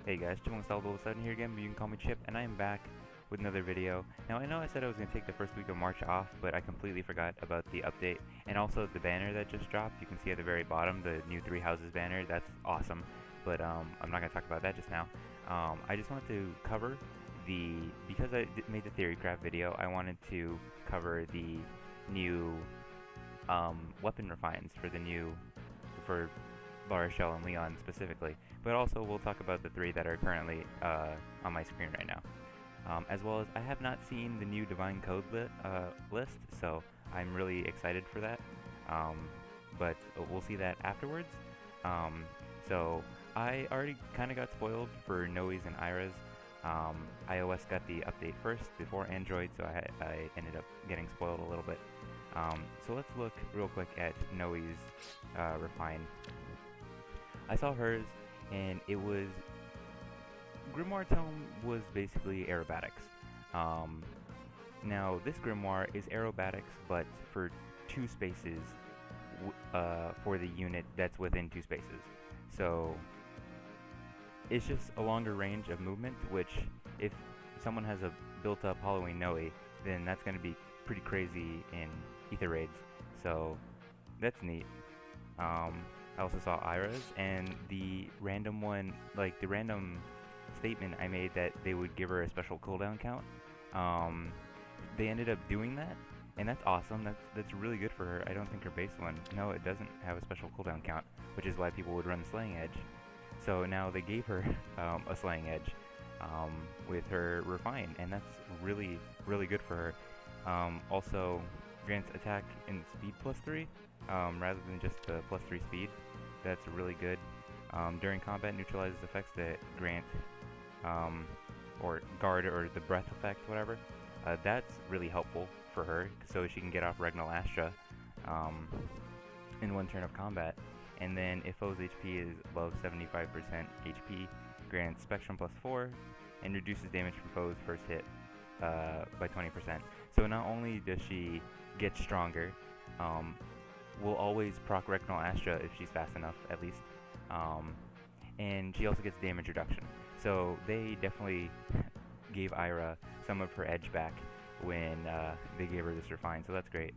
Hey guys, Chipmunk7 here again, but you can call me Chip, and I am back with another video. Now I know I said I was going to take the first week of March off, but I completely forgot about the update, and also the banner that just dropped. You can see at the very bottom, the new 3 houses banner. That's awesome, but I'm not going to talk about that just now. I just wanted to cover because I made the Theorycraft video, I wanted to cover the new weapon refines for Lara Shell and Leon specifically, but also we'll talk about the 3 that are currently on my screen right now. As well as I have not seen the new Divine Code list, so I'm really excited for that. But we'll see that afterwards. So I already kind of got spoiled for Noe's and Ira's. iOS got the update first before Android, so I ended up getting spoiled a little bit. So let's look real quick at Noe's refine. I saw hers, and it was Grimoire Tome was basically aerobatics. Now this Grimoire is aerobatics, but for 2 spaces for the unit that's within 2 spaces. So it's just a longer range of movement, which if someone has a built-up Halloween Noe, then that's going to be pretty crazy in Ether raids. So that's neat. I also saw Ira's, and the random one, like the random statement I made that they would give her a special cooldown count. They ended up doing that, and that's awesome. That's really good for her. I don't think her base one, no, it doesn't have a special cooldown count, which is why people would run Slaying Edge. So now they gave her a Slaying Edge with her refine, and that's really, really good for her. Also grants attack and speed +3 rather than just the +3 speed. That's really good. During combat, neutralizes effects that grant or guard or the breath effect, whatever. That's really helpful for her, so she can get off Regnal Astra in 1 turn of combat. And then if foe's HP is above 75% HP, grants Spectrum +4 and reduces damage from foe's first hit by 20%. So not only does she get stronger, will always proc Regnal Astra if she's fast enough, at least. And she also gets damage reduction. So they definitely gave Ira some of her edge back when they gave her this refine, so that's great.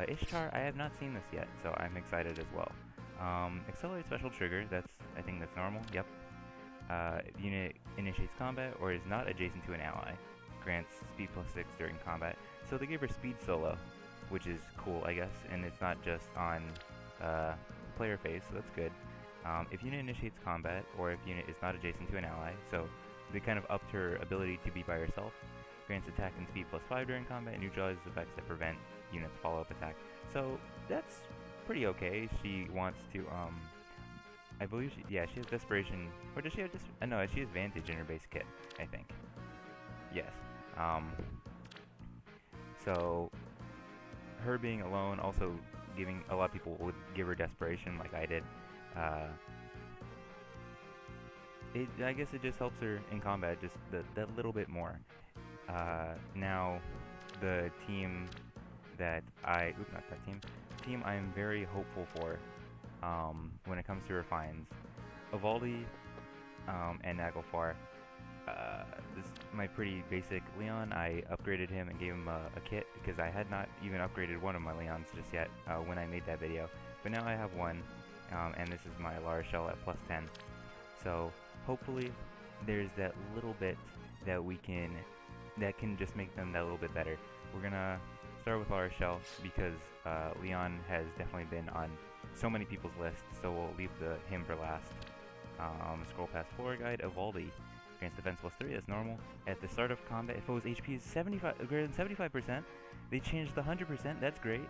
Ishtar, I have not seen this yet, so I'm excited as well. Accelerate special trigger, I think that's normal, yep. If unit initiates combat or is not adjacent to an ally, grants speed +6 during combat. So they gave her speed solo, which is cool, I guess, and it's not just on player phase, so that's good. If unit initiates combat, or if unit is not adjacent to an ally, so they kind of upped her ability to be by herself. Grants attack and speed +5 during combat, and neutralizes effects that prevent units follow-up attack. So that's pretty okay. She wants to, I believe she has Desperation, or does she have no, she has Vantage in her base kit, I think. Yes. So her being alone, also giving a lot of people would give her Desperation like I did. I guess it just helps her in combat just that little bit more. Now the team that the team I am very hopeful for when it comes to refines, Evaldi and Naglfar. This is my pretty basic Leon. I upgraded him and gave him a kit because I had not even upgraded one of my Leons just yet when I made that video. But now I have one, and this is my Lara Shell at +10. So hopefully there's that little bit that can just make them that little bit better. We're gonna start with Lara Shell because Leon has definitely been on so many people's lists, so we'll leave him for last. Scroll past floor guide. Evaldi grants defense +3, that's normal. At the start of combat, if foe's HP is greater than 75%, they changed the 100%, that's great.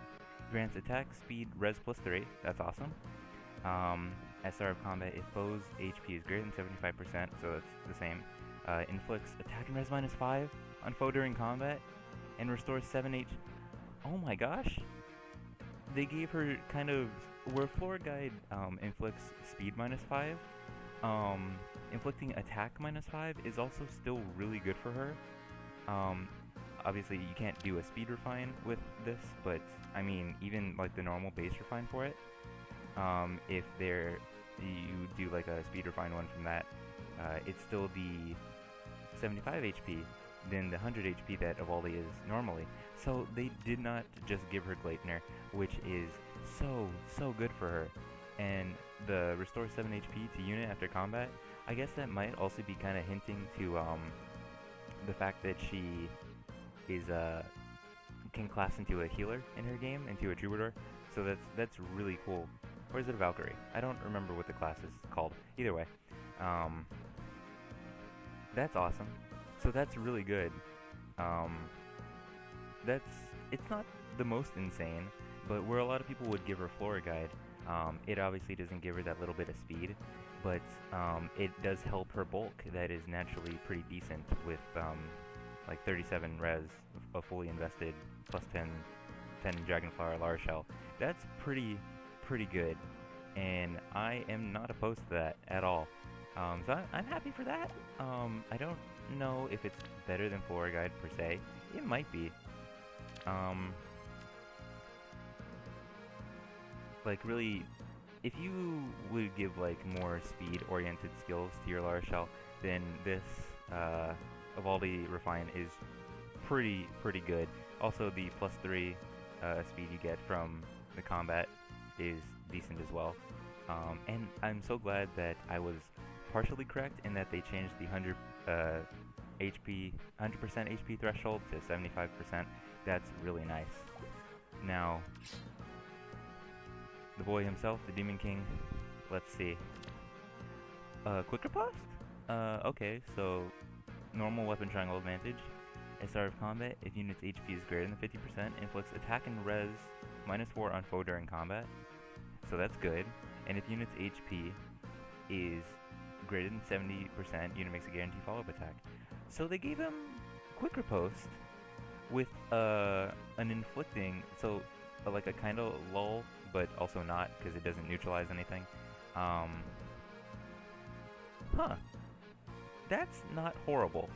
Grants attack, speed, res +3, that's awesome. At start of combat, if foe's HP is greater than 75%, so that's the same, inflicts attack and res -5 on foe during combat, and restores 7 HP. Oh my gosh! They gave her kind of, where floor guide inflicts speed -5, inflicting attack -5 is also still really good for her. Obviously you can't do a speed refine with this, but I mean even like the normal base refine for it, if they're you do like a speed refine one from that, it's still the 75 HP than the 100 HP that Evaldi is normally. So they did not just give her Gleipnir, which is so good for her. And the restore 7 HP to unit after combat, I guess that might also be kind of hinting to the fact that she is can class into a healer in her game, into a troubadour. So that's really cool. Or is it a Valkyrie? I don't remember what the class is called. Either way, um, that's awesome. So that's really good. Um, that's it's not the most insane, but where a lot of people would give her Flora Guide, it obviously doesn't give her that little bit of speed, but it does help her bulk that is naturally pretty decent with like 37 res, a fully invested plus 10 Dragonflower Lara Shell. That's pretty good, and I am not opposed to that at all. So I'm happy for that. I don't know if it's better than Flora Guide per se. It might be. Like really, if you would give like more speed-oriented skills to your Lara Shell, then this Evaldi Refine is pretty good. Also, the +3 speed you get from the combat is decent as well. And I'm so glad that I was partially correct in that they changed the 100 HP, 100% HP threshold to 75%. That's really nice. Now, the boy himself, the Demon King. Let's see. Quick riposte? Okay, so normal weapon triangle advantage. At start of combat, if unit's HP is greater than 50%, inflicts attack and res -4 on foe during combat. So that's good. And if unit's HP is greater than 70%, unit makes a guaranteed follow-up attack. So they gave him quick riposte with an inflicting, so like a kind of lull, but also not because it doesn't neutralize anything. That's not horrible.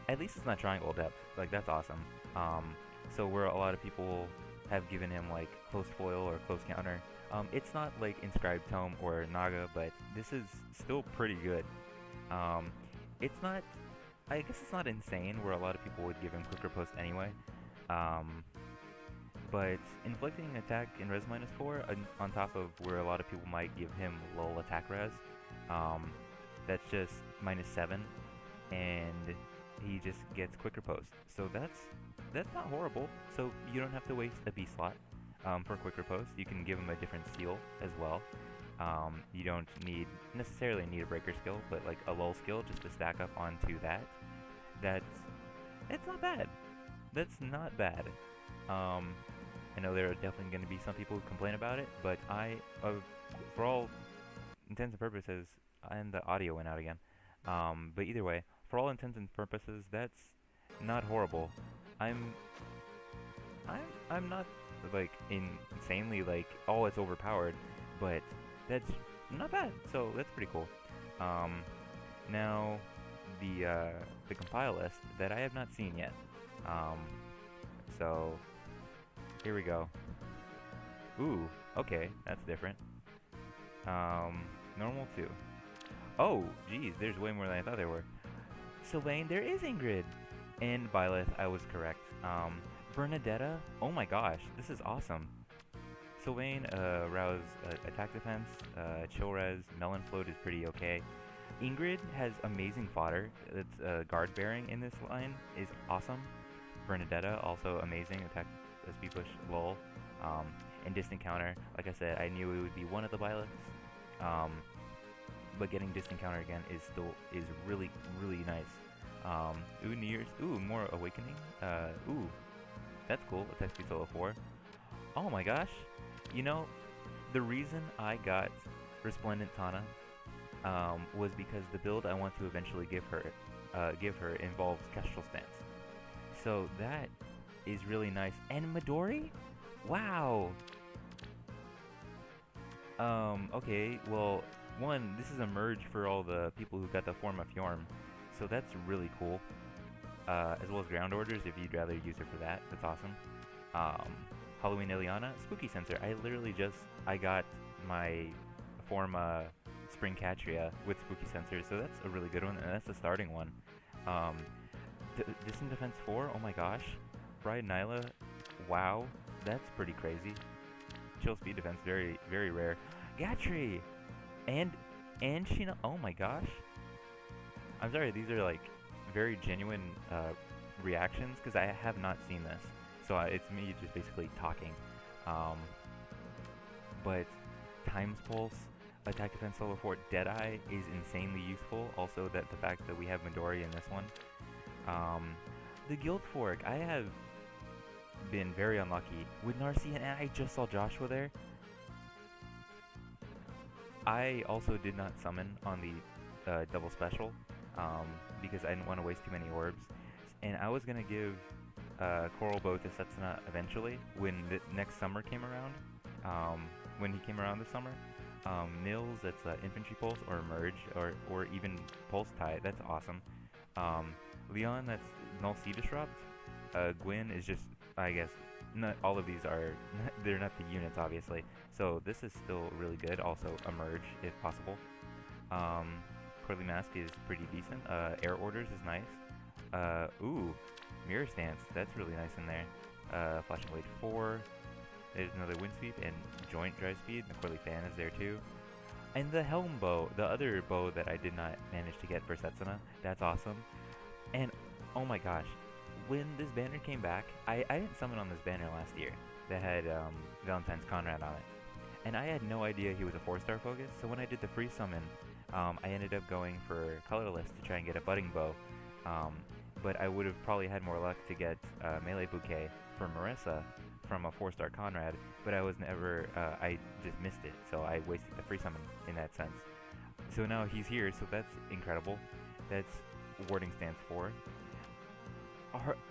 At least it's not triangle depth. Like, that's awesome. So where a lot of people have given him like close foil or close counter, it's not like inscribed tome or naga, but this is still pretty good. It's not, I guess it's not insane where a lot of people would give him quick riposte anyway. But inflicting attack and res -4 on top of where a lot of people might give him lull attack res, that's just -7, and he just gets quick riposte. So that's not horrible. So you don't have to waste a B slot for quick riposte. You can give him a different seal as well. You don't necessarily need a breaker skill, but like a lull skill just to stack up onto that. It's not bad. That's not bad. I know there are definitely going to be some people who complain about it, but for all intents and purposes, and the audio went out again. But either way, for all intents and purposes, that's not horrible. I'm not like insanely like, oh, it's overpowered, but that's not bad. So that's pretty cool. Now the compile list that I have not seen yet. So here we go. Ooh, okay, that's different. Normal 2. Oh, geez, there's way more than I thought there were. Sylvain, there is Ingrid. And Byleth, I was correct. Bernadetta, oh my gosh, this is awesome. Sylvain, rouse attack defense, chill res, melon float is pretty okay. Ingrid has amazing fodder. It's guard bearing in this line is awesome. Bernadetta, also amazing, attack speed push, lull, and distant counter. Like I said, I knew it would be one of the Byleths. But getting distant counter again is really nice. Ooh, New Year's. Ooh, more awakening. Ooh, that's cool. Attack speed solo 4. Oh my gosh. You know, the reason I got Resplendent Tana was because the build I want to eventually give her involves Kestrel Stance. So that is really nice. And Midori? Wow. Okay, well, one, this is a merge for all the people who got the form of Fjorm, so that's really cool. As well as ground orders if you'd rather use her for that. That's awesome. Halloween Ileana, Spooky Sensor. I literally I got my form Spring Catria with Spooky Sensors, so that's a really good one, and that's the starting one. Um, Distant Defense 4, oh my gosh. Bride Nyla, wow, that's pretty crazy. Chill Speed Defense, very, very rare. Gatry! And Sheena, oh my gosh. I'm sorry, these are like very genuine reactions, because I have not seen this. So it's me just basically talking. But Times Pulse, Attack Defense Level 4, Deadeye is insanely useful. Also, the fact that we have Midori in this one. The Guild Fork, I have been very unlucky with Narcy, and I just saw Joshua there. I also did not summon on the double special because I didn't want to waste too many orbs, and I was gonna give Coral Bow to Setsuna eventually when the next summer came around. When he came around this summer, Nils, that's Infantry Pulse or Emerge or even Pulse Tie. That's awesome. Leon, that's Null Sea Disrupt. Gwyn is just, I guess, not all of these are, they're not the units, obviously. So this is still really good. Also, Emerge, if possible. Curly Mask is pretty decent. Air Orders is nice. Ooh, Mirror Stance, that's really nice in there. Flashing Blade 4. There's another Wind Sweep and Joint Drive Speed. The Curly Fan is there too. And the Helm Bow, the other bow that I did not manage to get for Setsuna, that's awesome. And oh my gosh, when this banner came back, I didn't summon on this banner last year that had Valentine's Conrad on it. And I had no idea he was a 4-star focus, so when I did the free summon, I ended up going for Colorless to try and get a Budding Bow. But I would have probably had more luck to get Melee Bouquet for Marissa from a 4-star Conrad, but I was never, I just missed it, so I wasted the free summon in that sense. So now he's here, so that's incredible. That's Warding Stance 4.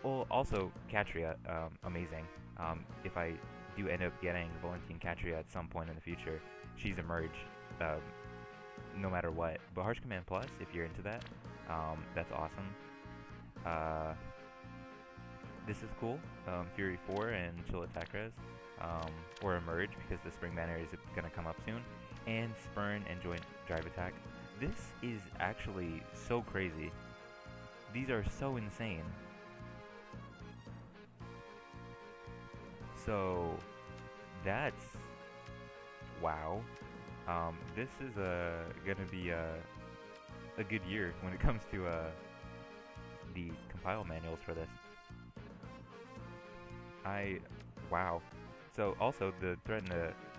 Well, also, Catria, amazing. If I do end up getting Valentine Catria at some point in the future, she's Emerge, no matter what. But Harsh Command Plus, if you're into that, that's awesome. This is cool. Fury 4 and Chill Attack Res, or Emerge, because the Spring Banner is going to come up soon. And Spurn and Joint Drive Attack. This is actually so crazy. These are so insane. So, that's... wow. This is gonna be a good year when it comes to the compile manuals for this. Wow. So also the threaten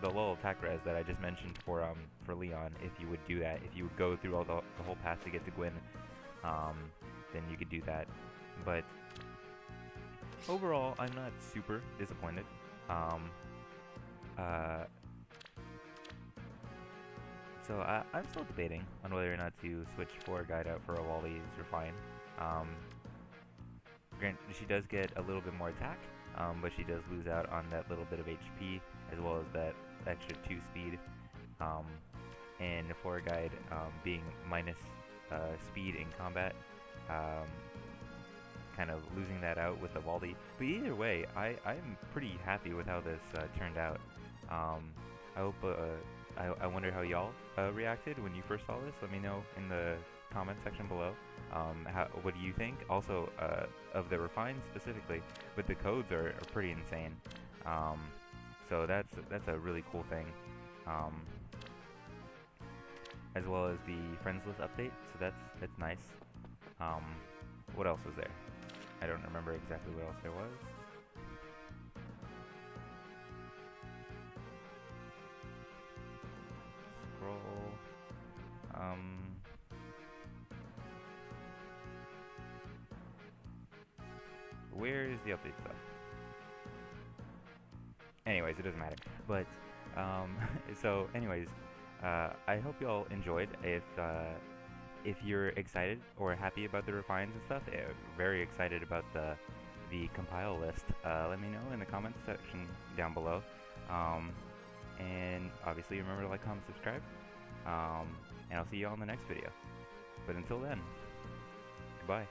the lull attack res that I just mentioned for Leon, if you would do that, if you would go through all the whole path to get to Gwyn, then you could do that. But overall, I'm not super disappointed. So I'm still debating on whether or not to switch for Guide Out for a Wally's Refine. Granted, she does get a little bit more attack, but she does lose out on that little bit of HP, as well as that extra 2 speed. And the Flora Guide being minus speed in combat, kind of losing that out with the Waldy. But either way, I'm pretty happy with how this turned out. I hope, I wonder how y'all reacted when you first saw this. Let me know in the comment section below. What do you think? Also, of the Refine specifically, but the codes are pretty insane. So that's a really cool thing. As well as the friends list update, so that's nice. What else was there? I don't remember exactly what else there was. Scroll. Where is the update stuff? Anyways, it doesn't matter. But so anyways, I hope you all enjoyed. If you're excited or happy about the refines and stuff, very excited about the compile list, let me know in the comments section down below. And obviously remember to like, comment, subscribe. And I'll see you all in the next video. But until then, goodbye.